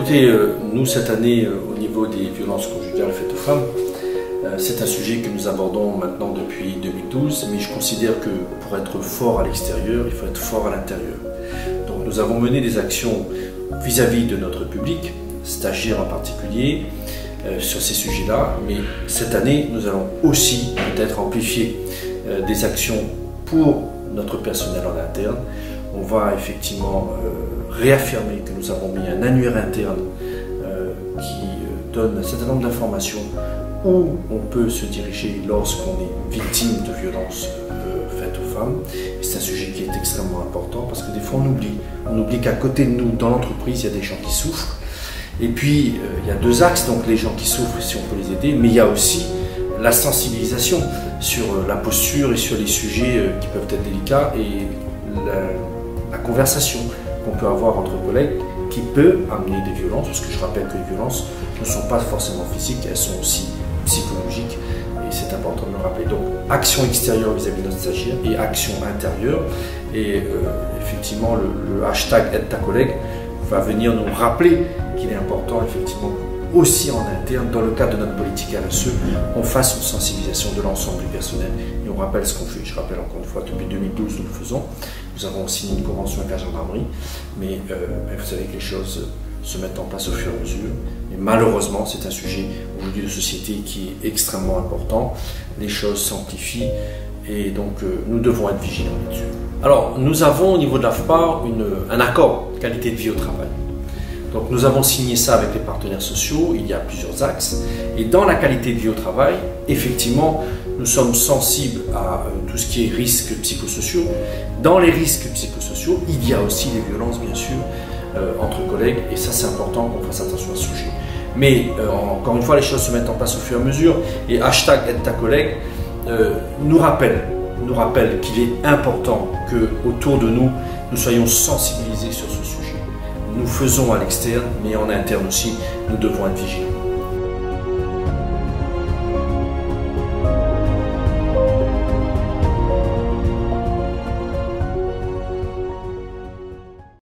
écoutez, nous cette année, au niveau des violences conjugales faites aux femmes, c'est un sujet que nous abordons maintenant depuis 2012, mais je considère que pour être fort à l'extérieur, il faut être fort à l'intérieur. Donc nous avons mené des actions vis-à-vis de notre public, stagiaires en particulier, sur ces sujets-là, mais cette année, nous allons aussi peut-être amplifier des actions pour notre personnel en interne. On va effectivement réaffirmer que nous avons mis un annuaire interne qui donne un certain nombre d'informations où on peut se diriger lorsqu'on est victime de violences faites aux femmes. C'est un sujet qui est extrêmement important parce que des fois on oublie qu'à côté de nous, dans l'entreprise, il y a des gens qui souffrent. Et puis il y a deux axes, donc les gens qui souffrent, si on peut les aider, mais il y a aussi la sensibilisation sur la posture et sur les sujets qui peuvent être délicats et la conversation qu'on peut avoir entre collègues qui peut amener des violences, parce que je rappelle que les violences ne sont pas forcément physiques, elles sont aussi psychologiques et c'est important de le rappeler. Donc action extérieure vis-à-vis de notre stagiaire et action intérieure et effectivement le hashtag aide ta collègue va venir nous rappeler qu'il est important effectivement aussi en interne, dans le cadre de notre politique RSE, on fasse une sensibilisation de l'ensemble du personnel et on rappelle ce qu'on fait. Je rappelle encore une fois, depuis 2012 nous le faisons. Nous avons signé une convention avec la gendarmerie, mais vous savez que les choses se mettent en place au fur et à mesure. Et malheureusement, c'est un sujet aujourd'hui de société qui est extrêmement important. Les choses s'amplifient et donc nous devons être vigilants là-dessus. Alors, nous avons au niveau de l'AFPA un accord qualité de vie au travail. Donc nous avons signé ça avec les partenaires sociaux, il y a plusieurs axes. Et dans la qualité de vie au travail, effectivement, nous sommes sensibles à tout ce qui est risques psychosociaux. Dans les risques psychosociaux, il y a aussi les violences, bien sûr, entre collègues. Et ça, c'est important qu'on fasse attention à ce sujet. Mais encore une fois, les choses se mettent en place au fur et à mesure. Et hashtag aide ta collègue nous rappelle qu'il est important qu'autour de nous, nous soyons sensibilisés sur ce sujet. Nous faisons à l'externe, mais en interne aussi, nous devons être vigilants.